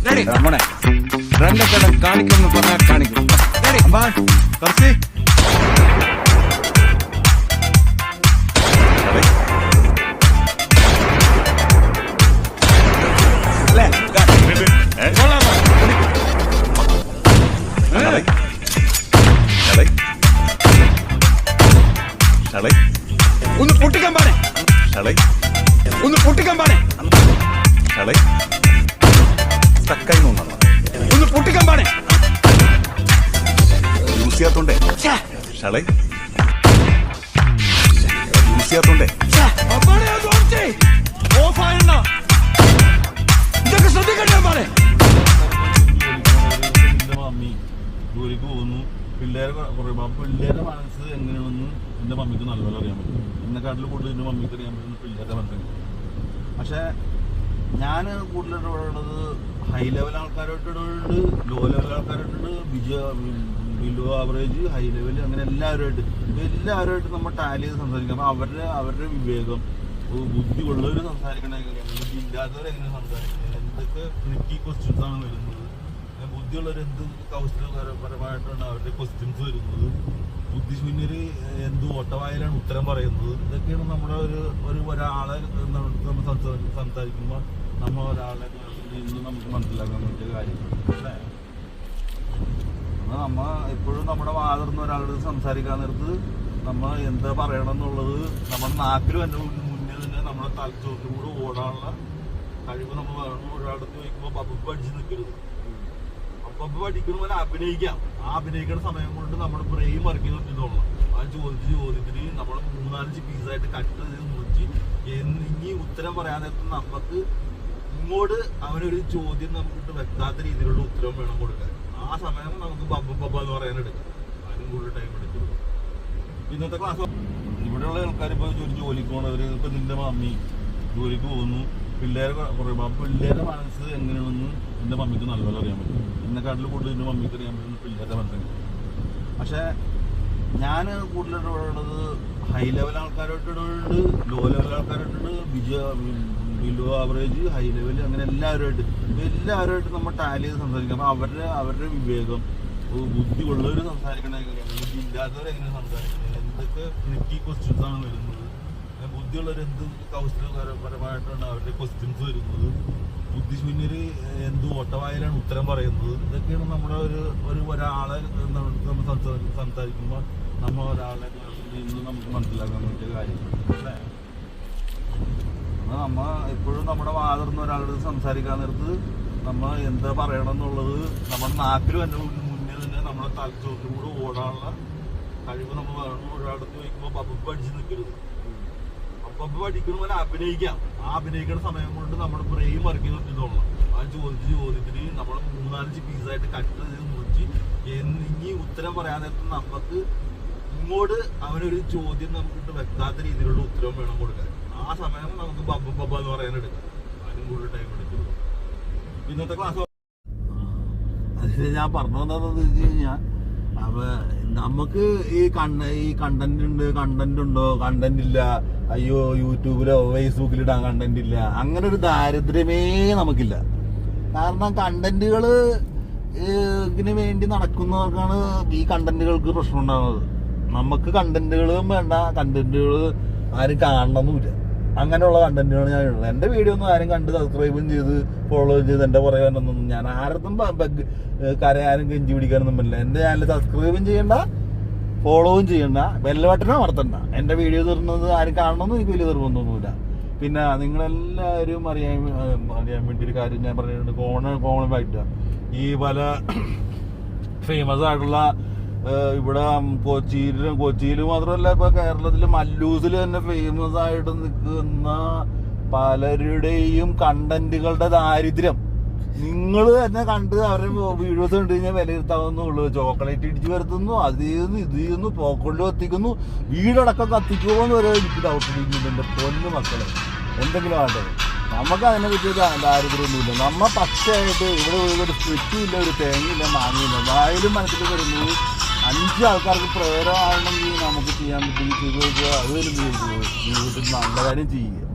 മോനെ രണ്ടക്കടം കാണിക്കുമെന്ന് പറഞ്ഞാൽ കാണിക്കും. കുറച്ച് ഒന്ന് പൊട്ടിക്കാൻ പാടേ ഒന്ന് പൊട്ടിക്കാൻ പാടേ ഒന്ന് പൊട്ടിക്കാൻ പാടേ യൂസ് ചെയ്യാത്തോണ്ടേ യൂസ് ചെയ്യാത്തോണ്ടേ ഇതൊക്കെ ശ്രദ്ധിക്കണ്ടേ പാടേ. ജോലിക്ക് പോകുന്നു, പിള്ളേരെ പറയുമ്പോൾ പിള്ളേരുടെ മനസ്സ് എങ്ങനെയാണെന്ന് എൻ്റെ മമ്മിക്ക് നല്ലപോലെ അറിയാൻ പറ്റും. എന്നെക്കാട്ടിൽ കൂടുതൽ എൻ്റെ മമ്മിക്ക് അറിയാൻ പറ്റുന്ന പിള്ളേരുടെ മനസ്സിൽ. പക്ഷേ ഞാൻ കൂടുതൽ ഇടപെടുന്നത് ഹൈ ലെവൽ ആൾക്കാരായിട്ട് ഇടപെടുന്നുണ്ട്, ലോ ലെവൽ ആൾക്കാരായിട്ടുണ്ട്, ബിലോ ആവറേജ്, ഹൈ ലെവൽ, അങ്ങനെ എല്ലാവരുമായിട്ട് നമ്മൾ ടാലി ചെയ്ത് സംസാരിക്കാം. അപ്പോൾ അവരുടെ വിവേകം, ബുദ്ധി ഉള്ളവർ സംസാരിക്കണ എങ്ങനെയാണ്, ബുദ്ധി ഇല്ലാത്തവരെങ്ങനെ സംസാരിക്കുന്നത്, എന്തൊക്കെ ട്രിക്കി ക്വസ്റ്റ്യൻസ് ആണ് വരുന്നത്, ബുദ്ധിയുള്ളവർ എന്ത് കൗശലപരമായിട്ടാണ് അവരുടെ ക്വസ്റ്റ്യൻസ് വരുന്നത്, ബുദ്ധിശൂന്യർ എന്ത് ഓട്ടവായിലാണ് ഉത്തരം പറയുന്നത്. ഇതൊക്കെയാണ് നമ്മുടെ ഒരാളെ സംസാരിക്കുമ്പോൾ നമ്മൾ ഒരാളെ നിന്ന് നമുക്ക് മനസ്സിലാക്കാൻ പറ്റിയ കാര്യങ്ങൾ. അല്ലേ, നമ്മ എപ്പോഴും നമ്മുടെ വാതിർന്ന ഒരാളോട് സംസാരിക്കാൻ നേരത്ത് നമ്മൾ എന്താ പറയണം എന്നുള്ളത് നമ്മുടെ നാക്കിലും എൻ്റെ മുന്നേ തന്നെ നമ്മുടെ തലച്ചോറിലൂടെ ഓടാനുള്ള കഴിവ് നമ്മൾ വേണം. ഒരാളടുത്ത് ചോദിക്കുമ്പോൾ പബ്ബ് അടിച്ച് നിൽക്കരുത്. പബ്ബ് പഠിക്കുന്ന പോലെ അഭിനയിക്കാം. ആ അഭിനയിക്കുന്ന സമയം കൊണ്ട് നമ്മുടെ ബ്രെയിൻ വർക്ക് ചെയ്ത് തോന്നണം. ആ ചോദ്യത്തിന് നമ്മൾ 3-4 പീസായിട്ട് കട്ട് ചെയ്ത് മുറിച്ച് ഇനി ഉത്തരം പറയാൻ നേരത്ത് നമുക്ക് ഇങ്ങോട്ട് അവനൊരു ചോദ്യം നമുക്ക് വെക്കാത്ത രീതിയിലുള്ള ഉത്തരം വേണം കൊടുക്കാൻ. ആ സമയം നമുക്ക് പബ്ബ എന്ന് പറയാൻ എടുക്കാം. അതിനും കൂടുതൽ ടൈം എടുക്കും. ഇന്നത്തെ ക്ലാസ് ഇവിടെയുള്ള ആൾക്കാർ ഇപ്പോൾ ജോലിക്ക് പോകുന്നവർ, ഇപ്പം നിന്റെ മമ്മി ജോലിക്ക് പോകുന്നു, പിള്ളേരെ പറയുമ്പോൾ പിള്ളേരുടെ മനസ്സ് എങ്ങനെയാണെന്ന് എൻ്റെ മമ്മിക്ക് നല്ലപോലെ അറിയാൻ പറ്റും. എന്നെക്കാട്ടിൽ കൂടുതൽ എൻ്റെ മമ്മിക്ക് അറിയാൻ പറ്റുന്ന പിള്ളേരുടെ മനസ്സിൽ. പക്ഷേ ഞാൻ കൂടുതൽ ഇടപെടുന്നത് ഹൈ ലെവൽ ആൾക്കാരായിട്ട് ഇടപെടുന്നുണ്ട്, ലോ ലെവൽ ആൾക്കാരായിട്ടുണ്ട്, ബിലോ ആവറേജ്, ഹൈ ലെവൽ, അങ്ങനെ എല്ലാവരുമായിട്ട് നമ്മൾ ടാലി ചെയ്ത് സംസാരിക്കാം. അപ്പോൾ അവരുടെ വിവേകം, ബുദ്ധി ഉള്ളവർ സംസാരിക്കണ എങ്ങനെയാണ്, ബുദ്ധി ഇല്ലാത്തവരെങ്ങനെ സംസാരിക്കുന്നത്, എന്തൊക്കെ ട്രിക്കി ക്വസ്റ്റ്യൻസ് ആണ് വരുന്നത്, ബുദ്ധിയുള്ളവർ എന്ത് കൗശലപരമായിട്ടാണ് അവരുടെ ക്വസ്റ്റ്യൻസ് വരുന്നത്, ബുദ്ധിശൂന്യർ എന്ത് ഓട്ടവായിലാണ് ഉത്തരം പറയുന്നത്. ഇതൊക്കെയാണ് നമ്മുടെ ഒരാളെ സംസാരിക്കുമ്പോൾ നമ്മൾ ഒരാളെ നിന്ന് നമുക്ക് മനസ്സിലാക്കാൻ പറ്റിയ കാര്യങ്ങൾ. അല്ലേ, നമ്മ എപ്പോഴും നമ്മുടെ വാതിർന്ന ഒരാളോട് സംസാരിക്കാൻ നേരത്ത് നമ്മൾ എന്താ പറയണം എന്നുള്ളത് നമ്മുടെ നാക്കിലും എൻ്റെ മുന്നേ തന്നെ നമ്മുടെ തലച്ചോറിലൂടെ ഓടാനുള്ള കഴിവ് നമ്മൾ വേണം. ഒരാളടുത്ത് ചോദിക്കുമ്പോൾ പബ്ബ് അടിച്ച് നിൽക്കരുത്. പബ്ബ് പഠിക്കുന്ന പോലെ അഭിനയിക്കാം. ആ അഭിനയിക്കുന്ന സമയം കൊണ്ട് നമ്മുടെ ബ്രെയിൻ വർക്ക് ചെയ്ത് തോന്നണം. ആ ചോദ്യത്തിന് നമ്മൾ 3-4 പീസായിട്ട് കട്ട് ചെയ്ത് മുറിച്ച് ഇനി ഉത്തരം പറയാൻ നേരത്ത് നമുക്ക് ഇങ്ങോട്ട് അവനൊരു ചോദ്യം നമുക്ക് വെക്കാത്ത രീതിയിലുള്ള ഉത്തരം വേണം കൊടുക്കാൻ. ആ സമയം നമുക്ക് പബ്ബ എന്ന് പറയാൻ എടുക്കാം. അതിനും കൂടുതൽ ടൈം എടുക്കും. ഇന്നത്തെ ക്ലാസ് അതിന് ഞാൻ പറഞ്ഞു വന്നതെന്ന് വെച്ച് കഴിഞ്ഞാൽ, അപ്പൊ നമുക്ക് ഈ കണ്ടന്റ് ഉണ്ടോ, കണ്ടന്റ് ഇല്ല, അയ്യോ യൂട്യൂബിലോ ഫേസ്ബുക്കിലോ ഇടാൻ കണ്ടന്റ് ഇല്ല, അങ്ങനെ ഒരു ദാരിദ്ര്യമേ നമുക്കില്ല. കാരണം കണ്ടന്റുകൾ ഇതിന് വേണ്ടി നടക്കുന്നവർക്കാണ് ഈ കണ്ടന്റുകൾക്ക് പ്രശ്നം ഉണ്ടാകുന്നത്. നമുക്ക് കണ്ടന്റുകളും വേണ്ട, കണ്ടന്റുകൾ ആരും കാണണമെന്നുമില്ല. അങ്ങനെയുള്ള കണ്ടന്റുകൾ ഞാൻ ഇടുന്നത്. എൻ്റെ വീഡിയോ ഒന്നും ആരും കണ്ട് സബ്സ്ക്രൈബും ചെയ്ത് ഫോളോയും ചെയ്ത് എൻ്റെ പറയാനൊന്നും ഞാൻ ആർക്കും കരയാനും കെഞ്ചി പിടിക്കാനൊന്നും പറ്റില്ല. എൻ്റെ ചാനൽ സബ്സ്ക്രൈബും ചെയ്യണ്ട, ഫോളോവും ചെയ്യണ്ട, ബെൽ ബട്ടനും അമർത്തണ്ട. എൻ്റെ വീഡിയോ തീർന്നത് ആരും കാണണമെന്ന് എനിക്ക് വലിയ നിർബന്ധമൊന്നുമില്ല. പിന്നെ നിങ്ങളെല്ലാവരും അറിയാൻ വേണ്ടി ഒരു കാര്യം ഞാൻ പറയുന്നുണ്ട്. കോമണായിട്ട് ഈ പല ഫേമസ് ആയിട്ടുള്ള ഇവിടെ കൊച്ചിയിൽ മാത്രമല്ല, ഇപ്പൊ കേരളത്തില് മല്ലൂസിൽ തന്നെ ഫേമസ് ആയിട്ട് നിൽക്കുന്ന പലരുടെയും കണ്ടന്റുകളുടെ ദാരിദ്ര്യം നിങ്ങൾ തന്നെ കണ്ട് അവരുടെ വീഡിയോസ് കണ്ടു കഴിഞ്ഞാൽ വിലയിരുത്താവുന്നുള്ളൂ. ചോക്ലേറ്റ് ഇടിച്ച് വരുത്തുന്നു, അത് ചെയ്യുന്നു, ഇത് ചെയ്യുന്നു, പോക്കൊള്ളി കത്തിക്കുന്നു, വീടടക്കം കത്തിക്കുമോന്ന് വരെ എനിക്ക് ഡൗട്ട് ഇരിക്കുന്നുണ്ട്. എൻ്റെ പൊന്നു മക്കളെ, എന്തെങ്കിലും ആകട്ടെ, നമുക്ക് അതിനെ പറ്റിയ ദാരിദ്ര്യമൊന്നുമില്ല. നമ്മ പച്ചയായിട്ട് ഇവിടെ ഒരു സ്ക്രിപ്റ്റും ഇല്ല, ഒരു തേങ്ങയില്ല, മാങ്ങയില്ല. വായിലും മനസ്സിൽ വരുന്നത് 5 ആൾക്കാർക്ക് പ്രേരമാണെങ്കിൽ നമുക്ക് ചെയ്യാൻ പറ്റും. ചെയ്ത് അതൊരു ജീവിതത്തിൽ നല്ല കാര്യം ചെയ്യുക.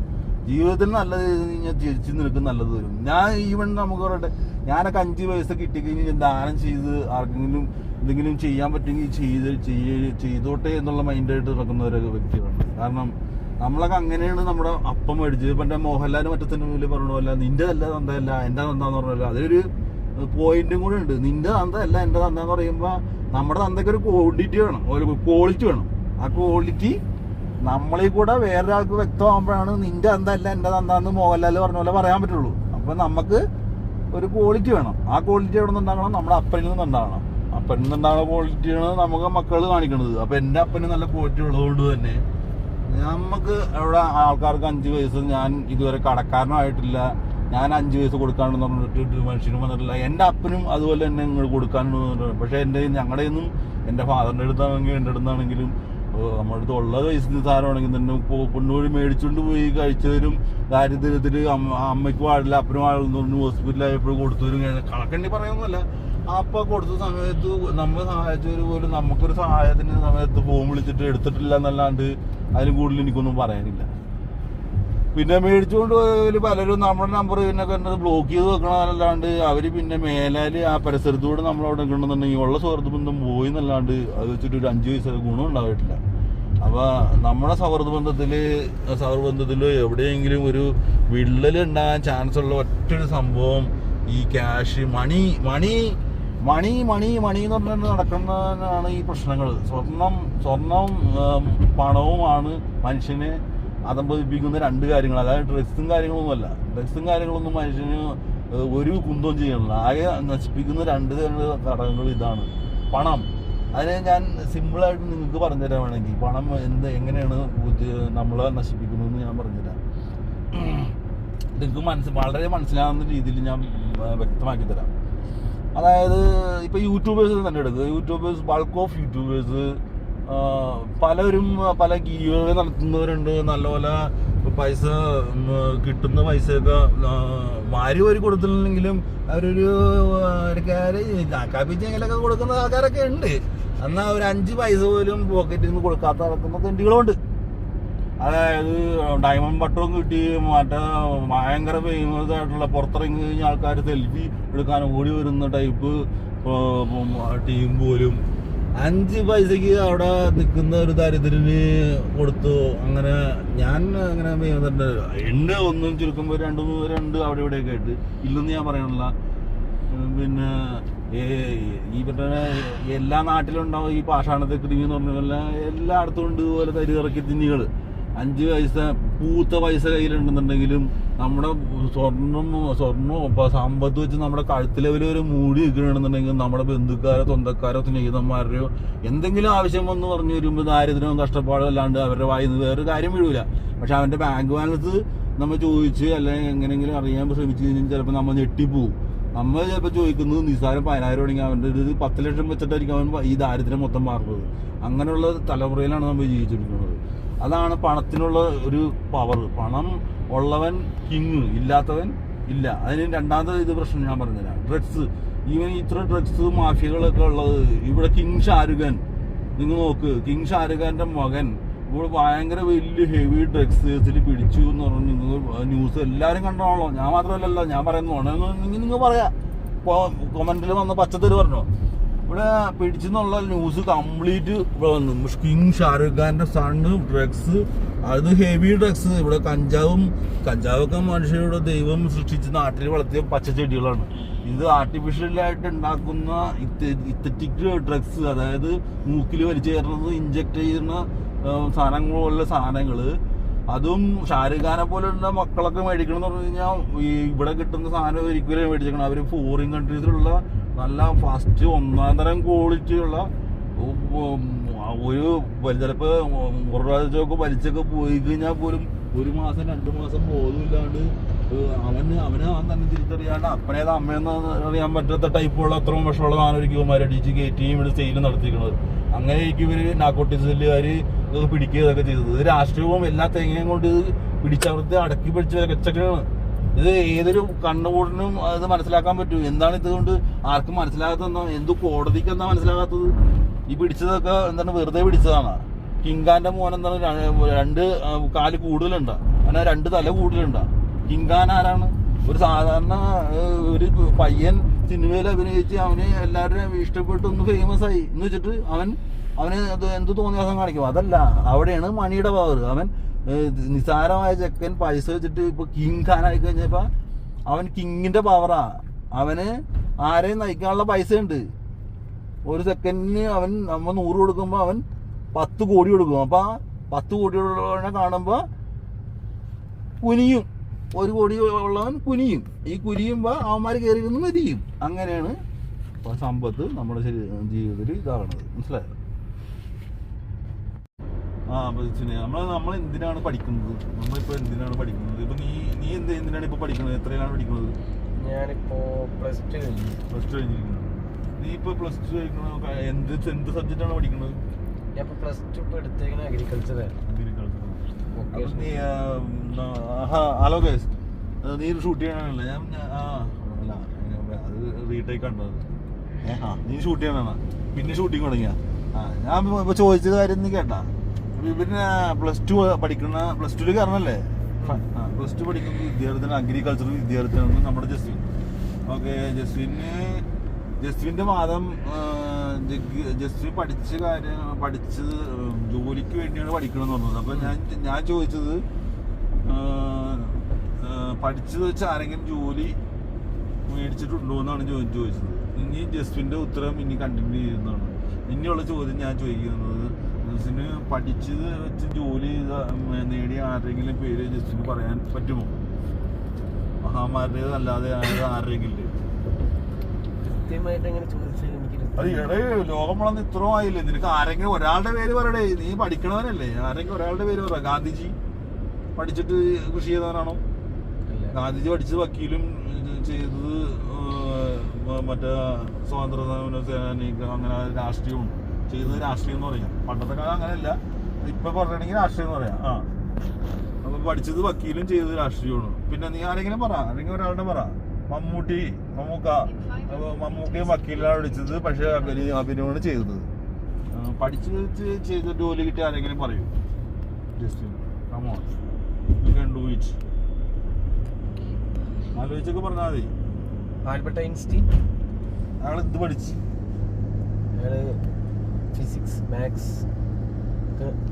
ജീവിതത്തിൽ നല്ലത് ഞാൻ തിരിച്ചു നിൽക്കും നല്ലത് വരും. ഞാൻ ഈവൻ നമുക്ക് പറയട്ടെ, ഞാനൊക്കെ 5 പൈസ കിട്ടിക്കഴിഞ്ഞ് ദാനം ചെയ്ത് ആർക്കെങ്കിലും എന്തെങ്കിലും ചെയ്യാൻ പറ്റുമെങ്കിൽ ചെയ്തോട്ടെ എന്നുള്ള മൈൻഡായിട്ട് നടക്കുന്ന ഒരു വ്യക്തിയാണ്. കാരണം നമ്മളൊക്കെ അങ്ങനെയാണ് നമ്മുടെ അപ്പം മേടിച്ചത്. ഇപ്പം എൻ്റെ മോഹൻലാൽ മറ്റത്തിന് മുന്നിൽ പറഞ്ഞ പോലെ നിന്റെ നല്ല തന്തയല്ല എൻ്റെ തന്താന്ന് പറഞ്ഞല്ലോ, അതിലൊരു പോയിന്റും കൂടെ ഉണ്ട്. നിന്റെ തന്തയല്ല എൻ്റെ തന്താന്ന് പറയുമ്പോൾ നമ്മുടെ തന്തയ്ക്ക് ഒരു ക്വാണ്ടിറ്റി വേണം, ഒരു ക്വാളിറ്റി വേണം. ആ ക്വാളിറ്റി നമ്മളീ കൂടെ വേറൊരാൾക്ക് വ്യക്തമാകുമ്പോഴാണ് നിന്റെ തന്തയല്ല എൻ്റെ തന്താന്ന് മോഹൻലാൽ പറഞ്ഞ പോലെ പറയാൻ പറ്റുള്ളൂ. അപ്പം നമുക്ക് ഒരു ക്വാളിറ്റി വേണം. ആ ക്വാളിറ്റി എവിടെ നിന്നുണ്ടാകണം? നമ്മുടെ അപ്പനിൽ നിന്നുണ്ടാകണം. അപ്പനിൽ നിന്നുണ്ടാകുന്ന ക്വാളിറ്റിയാണ് നമുക്ക് മക്കൾ കാണിക്കുന്നത്. അപ്പം എൻ്റെ അപ്പന് നല്ല ക്വാളിറ്റി ഉള്ളതുകൊണ്ട് തന്നെ നമുക്ക് അവിടെ ആൾക്കാർക്ക് 5 വയസ്സ് ഞാൻ ഇതുവരെ കടക്കാരനായിട്ടില്ല, ഞാൻ 5 വയസ്സ് കൊടുക്കാനെന്ന് പറഞ്ഞിട്ട് മനുഷ്യനും വന്നിട്ടില്ല. എൻ്റെ അപ്പനും അതുപോലെ തന്നെ നിങ്ങൾ കൊടുക്കാനെന്ന് പറഞ്ഞിട്ടുണ്ട്. പക്ഷേ ഞങ്ങളുടെ ഒന്നും എൻ്റെ ഫാദറിൻ്റെ അടുത്താണെങ്കിലും എൻ്റെ അടുത്താണെങ്കിലും നമ്മുടെ അടുത്ത് ഉള്ള പൈസ സാധനമാണെങ്കിൽ തന്നെ കൊണ്ടുപോയി മേടിച്ചുകൊണ്ട് പോയി കഴിച്ചവരും ദാരിദ്ര്യത്തിൽ അമ്മയ്ക്ക് പാടില്ല അപ്പനും പാടില്ലെന്ന് പറഞ്ഞു ഹോസ്പിറ്റലായപ്പോഴും കൊടുത്തവരും കണക്കെണ്ണി പറയുന്നതല്ല. അപ്പം കൊടുത്ത സമയത്ത് നമ്മളെ സഹായിച്ചവർ പോലും നമുക്കൊരു സഹായത്തിന് സമയത്ത് ഫോൺ വിളിച്ചിട്ട് എടുത്തിട്ടില്ല എന്നല്ലാണ്ട് അതിന് കൂടുതൽ എനിക്കൊന്നും പറയാനില്ല. പിന്നെ മേടിച്ചുകൊണ്ട് പോയവർ പലരും നമ്മുടെ നമ്പർ പിന്നെ കണ്ടത് ബ്ലോക്ക് ചെയ്ത് വെക്കണമെന്നല്ലാണ്ട് അവർ പിന്നെ മേലാൽ ആ പരിസരത്തൂടെ നമ്മളവിടെ നിൽക്കണമെന്നുണ്ടെങ്കിൽ ഉള്ള സുഹൃത്ത് ബന്ധം പോയി എന്നല്ലാണ്ട് അത് വെച്ചിട്ട് ഒരു 5 പൈസ ഗുണം ഉണ്ടായിട്ടില്ല. അപ്പോൾ നമ്മുടെ സൗഹൃദ ബന്ധത്തിൽ എവിടെയെങ്കിലും ഒരു വിള്ളൽ ഉണ്ടാകാൻ ചാൻസ് ഉള്ള ഒറ്റൊരു സംഭവം ഈ ക്യാഷ് മണി എന്ന് പറഞ്ഞാൽ നടക്കുന്നതാണ് ഈ പ്രശ്നങ്ങൾ. സ്വർണം പണവുമാണ് മനുഷ്യനെ അതമ്പതിപ്പിക്കുന്ന 2 കാര്യങ്ങൾ. അതായത് ഡ്രഗ്സും കാര്യങ്ങളൊന്നും മനുഷ്യന് ഒരു കുന്തവും ചെയ്യണില്ല. ആകെ നശിപ്പിക്കുന്ന 2 ഘടകങ്ങൾ ഇതാണ്. പണം, അതിനെ ഞാൻ സിമ്പിളായിട്ട് നിങ്ങൾക്ക് പറഞ്ഞുതരാൻ വേണമെങ്കിൽ പണം എങ്ങനെയാണ് നമ്മളെ നശിപ്പിക്കുന്നതെന്ന് ഞാൻ പറഞ്ഞുതരാം. നിങ്ങൾക്ക് വളരെ മനസ്സിലാവുന്ന രീതിയിൽ ഞാൻ വ്യക്തമാക്കി തരാം. അതായത് ഇപ്പോൾ യൂട്യൂബേഴ്സ് തന്നെ എടുക്കുക. ബൾക്ക് ഓഫ് യൂട്യൂബേഴ്സ് പലരും പല ഗീവ് നടത്തുന്നവരുണ്ട്. നല്ലപോലെ പൈസ കിട്ടുന്ന പൈസയൊക്കെ വാരി കൊടുത്തില്ലെങ്കിലും അവരൊരു കാപ്പിച്ചെങ്കിലൊക്കെ കൊടുക്കുന്ന ആൾക്കാരൊക്കെ ഉണ്ട്. എന്നാൽ ഒരു 5 പൈസ പോലും പോക്കറ്റിൽ നിന്ന് കൊടുക്കാത്ത നടക്കുന്ന തെണ്ടികളുണ്ട്. അതായത് ഡയമണ്ട് ബട്ടറും കിട്ടി മറ്റേ ഭയങ്കര ഫേമസ് ആയിട്ടുള്ള പുറത്തിറങ്ങി കഴിഞ്ഞ ആൾക്കാർ സെൽഫി എടുക്കാൻ ഓടി വരുന്ന ടൈപ്പ് ടീം പോലും 5 പൈസക്ക് അവിടെ നിൽക്കുന്ന ഒരു ദരിദ്രന് കൊടുത്തു. അങ്ങനെ ഞാൻ അങ്ങനെ ഉണ്ട് ഒന്നും ചുരുക്കുമ്പോൾ 2 അവിടെ ഇവിടെയൊക്കെ ആയിട്ട് ഇല്ലെന്ന് ഞാൻ പറയണില്ല. പിന്നെ ഈ പറഞ്ഞ എല്ലാ നാട്ടിലും ഉണ്ടാവും ഈ പാഷാണത്തെ ക്രിമി എന്ന് പറഞ്ഞ പോലെ എല്ലായിടത്തും ഉണ്ട് ഇതുപോലെ തരിയിറക്കി തിന്നികൾ. 5 പൈസ പൂത്ത പൈസ കയ്യിലുണ്ടെന്നുണ്ടെങ്കിലും നമ്മുടെ സ്വർണം ഇപ്പം സമ്പത്ത് വെച്ച് നമ്മുടെ കഴുത്തിലെവരെ ഒരു മൂടി നിൽക്കണമെന്നുണ്ടെങ്കിൽ നമ്മുടെ ബന്ധുക്കാരോ സ്വന്തക്കാരോ സ്നേഹിതന്മാരെയോ എന്തെങ്കിലും ആവശ്യം വന്ന് പറഞ്ഞു വരുമ്പോൾ ദാരിദ്ര്യവും കഷ്ടപ്പാടും അല്ലാണ്ട് അവരുടെ വായിന്ന് വേറൊരു കാര്യം വീഴൂല. പക്ഷെ അവൻ്റെ ബാങ്ക് ബാലൻസ് നമ്മൾ ചോദിച്ച് അല്ലെങ്കിൽ എങ്ങനെയെങ്കിലും അറിയാൻ ശ്രമിച്ചു കഴിഞ്ഞാൽ ചിലപ്പോൾ നമ്മൾ ഞെട്ടിപ്പോവും. നമ്മൾ ചിലപ്പോൾ ചോദിക്കുന്നത് നിസ്സാരം 10,000 ആണെങ്കിൽ അവൻ്റെ ഒരു 10 ലക്ഷം വെച്ചിട്ടായിരിക്കും അവൻ ഈ ദാരിദ്ര്യം മൊത്തം മാറുന്നത്. അങ്ങനെയുള്ള തലമുറയിലാണ് നമ്മൾ ജീവിച്ചിരിക്കുന്നത്. അതാണ് പണത്തിനുള്ള ഒരു പവർ. പണം ഉള്ളവൻ കിങ്, ഇല്ലാത്തവൻ ഇല്ല. അതിന് രണ്ടാമത്തെ പ്രശ്നം ഞാൻ പറഞ്ഞുതരാം. ഡ്രഗ്സ്, ഇത്ര ഡ്രഗ്സ് മാഫിയകളൊക്കെ ഉള്ളത് ഇവിടെ. കിങ് ഷാരൂഖ് ഖാൻ നിങ്ങൾ നോക്ക്, കിങ് ഷാരൂഖ് ഖാൻ്റെ മകൻ ഇവിടെ ഭയങ്കര വലിയ ഹെവി ഡ്രഗ്സ് കേസിൽ പിടിച്ചു എന്ന് പറഞ്ഞ് നിങ്ങൾ ന്യൂസ് എല്ലാവരും കണ്ടോളോ. ഞാൻ മാത്രമല്ലല്ലോ, ഞാൻ പറയുന്നു നിങ്ങൾ പറയാ കൊമന്റിൽ വന്ന് പച്ചത്തര് പറഞ്ഞോ. ഇവിടെ പിടിച്ചെന്നുള്ള ന്യൂസ് കംപ്ലീറ്റ് വന്നു. കിങ് ഷാരൂഖ് ഖാന്റെ സണ്ണ് ഡ്രഗ്സ്, അത് ഹെവി ഡ്രഗ്സ്. ഇവിടെ കഞ്ചാവൊക്കെ മനുഷ്യരുടെ ദൈവം സൃഷ്ടിച്ച് നാട്ടിൽ വളർത്തിയ പച്ചച്ചെടികളാണ്. ഇത് ആർട്ടിഫിഷ്യലായിട്ട് ഉണ്ടാക്കുന്ന ഇത്തറ്റിക് ഡ്രഗ്സ്, അതായത് മൂക്കിൽ വലിച്ചു കയറുന്നത്, ഇഞ്ചക്ട് ചെയ്യുന്ന സാധനങ്ങളുള്ള സാധനങ്ങൾ. അതും ഷാരൂഖ് ഖാനെ പോലുള്ള മക്കളൊക്കെ മേടിക്കണം എന്ന് പറഞ്ഞു കഴിഞ്ഞാൽ ഇവിടെ കിട്ടുന്ന സാധനം ഒരിക്കലും മേടിച്ചേക്കണം. അവർ ഫോറിൻ കൺട്രീസിലുള്ള നല്ല ഫസ്റ്റ് 1-ാം തരം ക്വാളിറ്റി ഉള്ള ഒരു ചിലപ്പോൾ ഒരു പ്രാവശ്യമൊക്കെ വലിച്ചൊക്കെ പോയി കഴിഞ്ഞാൽ പോലും 1 മാസം 2 മാസം ബോധമില്ലാണ്ട് അവനെ തന്നെ തിരിച്ചറിയാണ്ട് അപ്പനേത് അമ്മയെന്ന് അറിയാൻ പറ്റാത്ത ടൈപ്പുള്ള അത്രയും വിഷമുള്ള സാധനം ഇവന്മാരടിച്ച് കയറ്റിയും ഇവിടെ സെയിൽ നടത്തിക്കുന്നത്. അങ്ങനെ ആയിരിക്കും ഇവർ നാർക്കോട്ടിക്സിലുകാർ ഇതൊക്കെ പിടിക്കുകയൊക്കെ ചെയ്തത്. ഇത് രാഷ്ട്രീയവും എല്ലാ തേങ്ങയും കൊണ്ട് ഇത് പിടിച്ചവർക്ക് അടക്കി പിടിച്ച് വെച്ചൊക്കെയാണ്. ഇത് ഏതൊരു കണ്ണുകൂടിനും അത് മനസ്സിലാക്കാൻ പറ്റും. എന്താണ് ഇതുകൊണ്ട് ആർക്കും മനസ്സിലാകാത്തതെന്നോ, എന്ത് കോടതിക്ക് എന്താ മനസ്സിലാകാത്തത്? ഈ പിടിച്ചതൊക്കെ എന്താണ് വെറുതെ പിടിച്ചതാണ്. കിങ്കാന്റെ മോൻ എന്താണ് 2 കാല് കൂടുതലുണ്ട്. അവന് 2 തല കൂടുതലുണ്ടാ. കിങ്ഖാൻ ആരാണ്? ഒരു സാധാരണ ഒരു പയ്യൻ സിനിമയിൽ അഭിനയിച്ച് അവന് എല്ലാവരും ഇഷ്ടപ്പെട്ട് ഒന്ന് ഫേമസ് ആയി എന്ന് വെച്ചിട്ട് അവന് എന്ത് തോന്നിയ ദിവസം കാണിക്കും. അതല്ല, അവിടെയാണ് മണിയുടെ പവർ. അവൻ നിസാരമായ ചെക്കൻ പൈസ വെച്ചിട്ട് ഇപ്പൊ കിങ് ഖാൻ ആയി കഴിഞ്ഞപ്പോ അവൻ കിങ്ങിന്റെ പവറാ. അവന് ആരെയും നയിക്കാനുള്ള പൈസ ഉണ്ട്. ഒരു സെക്കൻഡിന് നമ്മ 100 കൊടുക്കുമ്പോ അവൻ 10 കോടി കൊടുക്കും. അപ്പൊ 10 കോടിയുള്ളവനെ കാണുമ്പോ കുനിയും. 1 കോടി ഉള്ളവൻ കുനിയും. ഈ കുനിയുമ്പോ അവന്മാര് കയറി നിന്ന് മതിയും. അങ്ങനെയാണ് സമ്പത്ത് നമ്മുടെ ജീവിതത്തിൽ ഇതാകണത്. മനസ്സിലായോ? നമ്മൾ എന്തിനാണ് പഠിക്കുന്നത്? നമ്മളിപ്പോ എന്തിനാണ് പഠിക്കുന്നത്? ഇപ്പൊ നീ എന്തിനാണ് ഇപ്പൊ പഠിക്കുന്നത്? എത്രയിലാണ് പഠിക്കുന്നത്? ഞാനിപ്പോ പ്ലസ് ടു കഴിഞ്ഞിരിക്കുന്നത്. നീ ഇപ്പൊ പ്ലസ് ടു കഴിക്കണ എന്ത് സബ്ജക്റ്റ് ആണ് പഠിക്കുന്നത്? ഞാൻ പ്ലസ് ടു ഇപ്പൊ എടുത്തേക്കുന്ന അഗ്രികൾച്ചർ. ഹലോ ഗൈസ്, നീ ഷൂട്ട് ചെയ്യണല്ലേ? അല്ല, അത് റീടേക്ക് ആണ്. നീ ഷൂട്ട് ചെയ്യണ പിന്നെ ഷൂട്ടിങ് തുടങ്ങിയ. ഞാൻ ഇപ്പൊ ചോദിച്ച കാര്യം നീ കേട്ടാ? പിന്നെ പ്ലസ് ടു പഠിക്കുന്ന, പ്ലസ് ടുവിൽ കയറണല്ലേ? പ്ലസ് ടു പഠിക്കുന്ന വിദ്യാർത്ഥിയാണ്, അഗ്രികൾച്ചർ വിദ്യാർത്ഥിയാണ് നമ്മുടെ ജസ്വിൻ. ഓക്കെ, ജസ്വിന്റെ വാദം ജസ്വിൻ പഠിച്ചത് ജോലിക്ക് വേണ്ടിയാണ് പഠിക്കണമെന്ന് പറഞ്ഞത്. അപ്പൊ ഞാൻ ചോദിച്ചത്, പഠിച്ചത് വെച്ച് ആരെങ്കിലും ജോലി മേടിച്ചിട്ടുണ്ടോ എന്നാണ് ചോദിച്ചത്. ഇനി ജസ്വിന്റെ ഉത്തരം ഇനി കണ്ടിന്യൂ ചെയ്യുന്നതാണ്. ഇനിയുള്ള ചോദ്യം ഞാൻ ചോദിക്കുന്നത്, ജസ്റ്റിന് പഠിച്ചത് വെച്ച് ജോലി നേടിയ ആരെങ്കിലും പേര് ജസ്റ്റിന് പറയാൻ പറ്റുമോ? മഹാമാരുടേത് അല്ലാതെ ആരെങ്കിലും? അത് ഇടേ ലോകം വളർന്ന് ഇത്രയും ആയില്ലേ? നിനക്ക് ആരെങ്കിലും ഒരാളുടെ പേര് പറയടേ. നീ പഠിക്കണവനല്ലേ? ആരെങ്കിലും ഒരാളുടെ പേര് പറ. ഗാന്ധിജി പഠിച്ചിട്ട് കൃഷി ചെയ്തവനാണോ? ഗാന്ധിജി പഠിച്ചത് വക്കീലും ചെയ്തത് മറ്റേ സ്വാതന്ത്ര്യ സേനാനിക, അങ്ങനെ രാഷ്ട്രീയവും ചെയ്തത് രാഷ്ട്രീയം എന്ന് പറയാം. പണ്ടത്തെ കാലം അങ്ങനെയല്ല, ഇപ്പൊ പറഞ്ഞിട്ടുണ്ടെങ്കിൽ രാഷ്ട്രീയം എന്ന് പറയാം. അപ്പൊ പഠിച്ചത് വക്കീലും ചെയ്തത് രാഷ്ട്രീയമാണ്. പിന്നെ നീ ആരെങ്കിലും പറ, ആരെങ്കിലും ഒരാളുടെ പറ. മമ്മൂക്കയും വക്കീലാണ് പഠിച്ചത്, പക്ഷെ അഭിനയമാണ് ചെയ്തത്. പഠിച്ചു വെച്ച് ചെയ്ത ജോലി കിട്ടി ആരെങ്കിലും പറയൂ? ആലോചിച്ചൊക്കെ പറഞ്ഞാൽ മതി. ആൽബർട്ട് ഐൻസ്റ്റീൻ അയാൾ ഇത് പഠിച്ച് ഫിസിക്സ്, മാത്സ്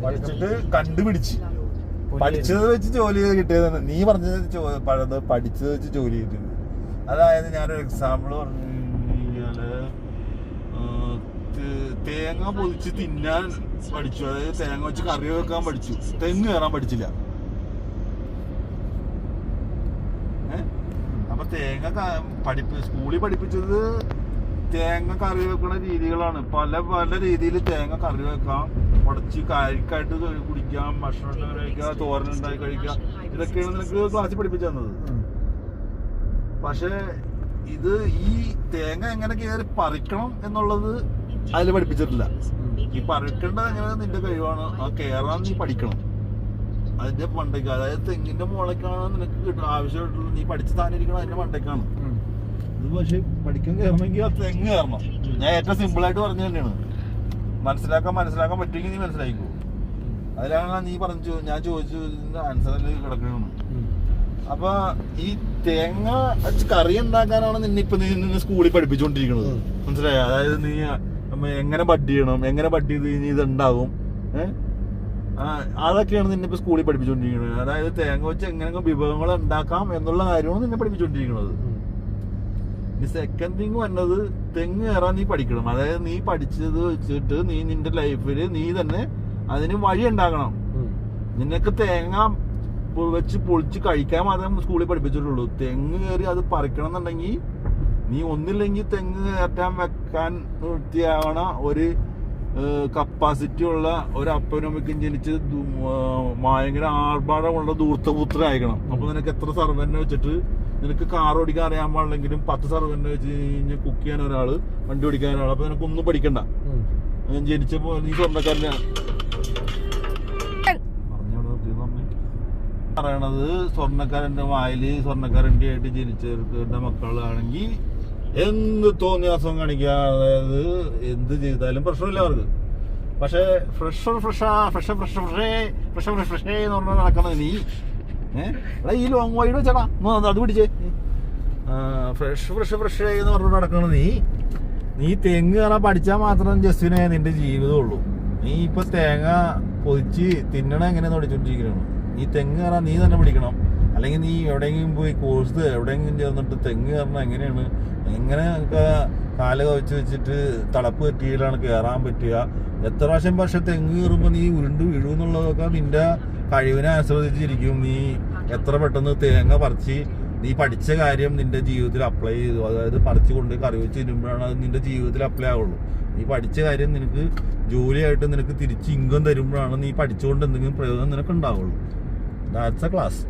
പഠിച്ചിട്ട് കണ്ടുപിടിച്ച്, പഠിച്ചത് വെച്ച് ജോലി ചെയ്ത് കിട്ടിയതാണ്. നീ പറഞ്ഞത് പഠിച്ചത് വെച്ച് ജോലി ചെയ്തത്. അതായത് ഞാനൊരു എക്സാമ്പിൾ പറഞ്ഞു കഴിഞ്ഞാല്, തേങ്ങ പൊതിച്ച് തിന്നാൻ പഠിച്ചു. അതായത് തേങ്ങ വെച്ച് കറി വെക്കാൻ പഠിച്ചു. തെങ്ങ് കയറാൻ പഠിച്ചില്ല. അപ്പൊ സ്കൂളിൽ പഠിപ്പിച്ചത് തേങ്ങ കറി വെക്കുന്ന രീതികളാണ്. പല രീതിയിൽ തേങ്ങ കറി വെക്കാം, ഉടച്ച് കരിക്കായിട്ട് കുടിക്കാം, ഭക്ഷണം കഴിക്കാം, തോരൻ ഉണ്ടാക്കി കഴിക്കാം. ഇതൊക്കെയാണ് നിനക്ക് ക്ലാസ്സിൽ പഠിപ്പിച്ചു തന്നത്. പക്ഷെ ഇത് ഈ തേങ്ങ എങ്ങനെ കയറി പറിക്കണം എന്നുള്ളത് അതിൽ പഠിപ്പിച്ചിട്ടില്ല. ഈ പറിക്കേണ്ടത് എങ്ങനെ നിന്റെ കഴിവാണ്. ആ കയറാൻ നീ പഠിക്കണം. അതിന്റെ മണ്ടയ്ക്ക്, അതായത് തെങ്ങിന്റെ മുളയ്ക്കാണ് നിനക്ക് ആവശ്യമായിട്ടുള്ളത്. നീ പഠിച്ച് താനിരിക്കണം അതിന്റെ മണ്ടയ്ക്കാണ്. ഇത് പക്ഷെ പഠിക്കാൻ കയറണമെങ്കിൽ ആ തെങ്ങ് കയറണം. ഞാൻ ഏറ്റവും സിമ്പിൾ ആയിട്ട് പറഞ്ഞു തന്നെയാണ്. മനസ്സിലാക്കാൻ പറ്റുമെങ്കിൽ നീ മനസ്സിലാക്കിക്കോ. അതിലാണ് നീ ഞാൻ ചോദിച്ചു ആൻസറിൽ കിടക്കണം. അപ്പൊ ഈ തേങ്ങ വെച്ച് കറി ഉണ്ടാക്കാനാണ് നിന്നെ സ്കൂളിൽ പഠിപ്പിച്ചുകൊണ്ടിരിക്കുന്നത്. മനസ്സിലായോ? അതായത് നീ എങ്ങനെ ബഡ് ചെയ്യണം, എങ്ങനെ ബഡ് ചെയ്ത് കഴിഞ്ഞ് ഇതുണ്ടാകും, അതൊക്കെയാണ് നിന്നെ ഇപ്പൊ സ്കൂളിൽ പഠിപ്പിച്ചുകൊണ്ടിരിക്കുന്നത്. അതായത് തേങ്ങ വെച്ച് എങ്ങനെയൊക്കെ വിഭവങ്ങൾ ഉണ്ടാക്കാം എന്നുള്ള കാര്യമാണ് നിന്നെ പഠിപ്പിച്ചുകൊണ്ടിരിക്കുന്നത്. ഈ സെക്കൻഡ് തിങ് വന്നത് തെങ്ങ് കയറാൻ നീ പഠിക്കണം. അതായത് നീ പഠിച്ചത് വെച്ചിട്ട് നീ നിന്റെ ലൈഫില് നീ തന്നെ അതിന് വഴി ഉണ്ടാക്കണം. നിനക്ക് തേങ്ങ വെച്ച് പൊളിച്ച് കഴിക്കാൻ മാത്രമേ സ്കൂളിൽ പഠിപ്പിച്ചിട്ടുള്ളൂ. തെങ്ങ് കയറി അത് പറിക്കണം എന്നുണ്ടെങ്കിൽ നീ ഒന്നില്ലെങ്കിൽ തെങ്ങ് കയറ്റാൻ വെക്കാൻ വൃത്തിയാവണ ഒരു കപ്പാസിറ്റി ഉള്ള ഒരു അപ്പനമ്മയ്ക്കും ജനിച്ച് ഭയങ്കര ആർഭാടമുള്ള ദൂർത്തപുത്രനായിരിക്കണം. അപ്പൊ നിനക്ക് എത്ര സർവന്റിനെ വെച്ചിട്ട് നിനക്ക് കാർ ഓടിക്കാൻ അറിയാൻ പാടില്ലെങ്കിലും 10 സർവന്റിനെ വെച്ച് കഴിഞ്ഞാൽ കുക്ക് ചെയ്യാൻ ഒരാള്, വണ്ടി ഓടിക്കാൻ ഒരാൾ. അപ്പൊ നിനക്കൊന്നും പഠിക്കണ്ട. ജനിച്ചപ്പോ നീ സ്വർണ്ണക്കാരനാ പറയണത്. സ്വർണ്ണക്കാരന്റെ വായില് സ്വർണ്ണക്കാരൻ്റെ ആയിട്ട് ജനിച്ചവരുടെ മക്കളാണെങ്കിൽ എന്ത് തോന്നിയാസം കാണിക്കുക, അതായത് എന്ത് ചെയ്താലും പ്രശ്നമില്ല അവർക്ക്. പക്ഷെ ഫ്രഷ് എന്ന് പറഞ്ഞാൽ നടക്കുന്നത് നീ എടാ ഈ ലോങ് വൈഡ് വെച്ചടാ അത് പിടിച്ചേ. ഫ്രഷ് എന്ന് പറഞ്ഞിട്ട് നടക്കണ നീ തെങ്ങ് കയറാൻ പഠിച്ചാൽ മാത്രം ജസ്റ്റിനെ നിന്റെ ജീവിതമുള്ളൂ. നീ ഇപ്പൊ തേങ്ങ പൊതിച്ച് തിന്നണ എങ്ങനെയാന്ന് പഠിച്ചോണ്ടിരിക്കണം. നീ തെങ്ങ് കയറാൻ നീ തന്നെ പഠിക്കണം. അല്ലെങ്കിൽ നീ എവിടെയെങ്കിലും പോയി കോഴ്സ് എവിടെയെങ്കിലും ചേർന്നിട്ട് തെങ്ങ് കയറണം എങ്ങനെയാണ്, എങ്ങനെ കാല കവച്ച് വെച്ചിട്ട് തളപ്പ് കെട്ടിയിലാണ് കയറാൻ പറ്റുക, എത്ര പ്രാവശ്യം പക്ഷെ തെങ്ങ് കയറുമ്പോൾ നീ ഉരുണ്ട് വീഴുമെന്നുള്ളതൊക്കെ നിന്റെ കഴിവിനെ ആശ്രയിച്ചിരിക്കും. നീ എത്ര പെട്ടെന്ന് തേങ്ങ പറിച്ച് നീ പഠിച്ച കാര്യം നിന്റെ ജീവിതത്തിൽ അപ്ലൈ ചെയ്തു. അതായത് പറിച്ച് കൊണ്ട് കറി വെച്ച് തരുമ്പോഴാണ് അത് നിന്റെ ജീവിതത്തിൽ അപ്ലൈ ആവുള്ളൂ. നീ പഠിച്ച കാര്യം നിനക്ക് ജോലിയായിട്ട് നിനക്ക് തിരിച്ച് ഇൻകം തരുമ്പോഴാണ് നീ പഠിച്ചുകൊണ്ട് എന്തെങ്കിലും പ്രയോജനം നിനക്ക് ഉണ്ടാവുള്ളൂ. That's A class.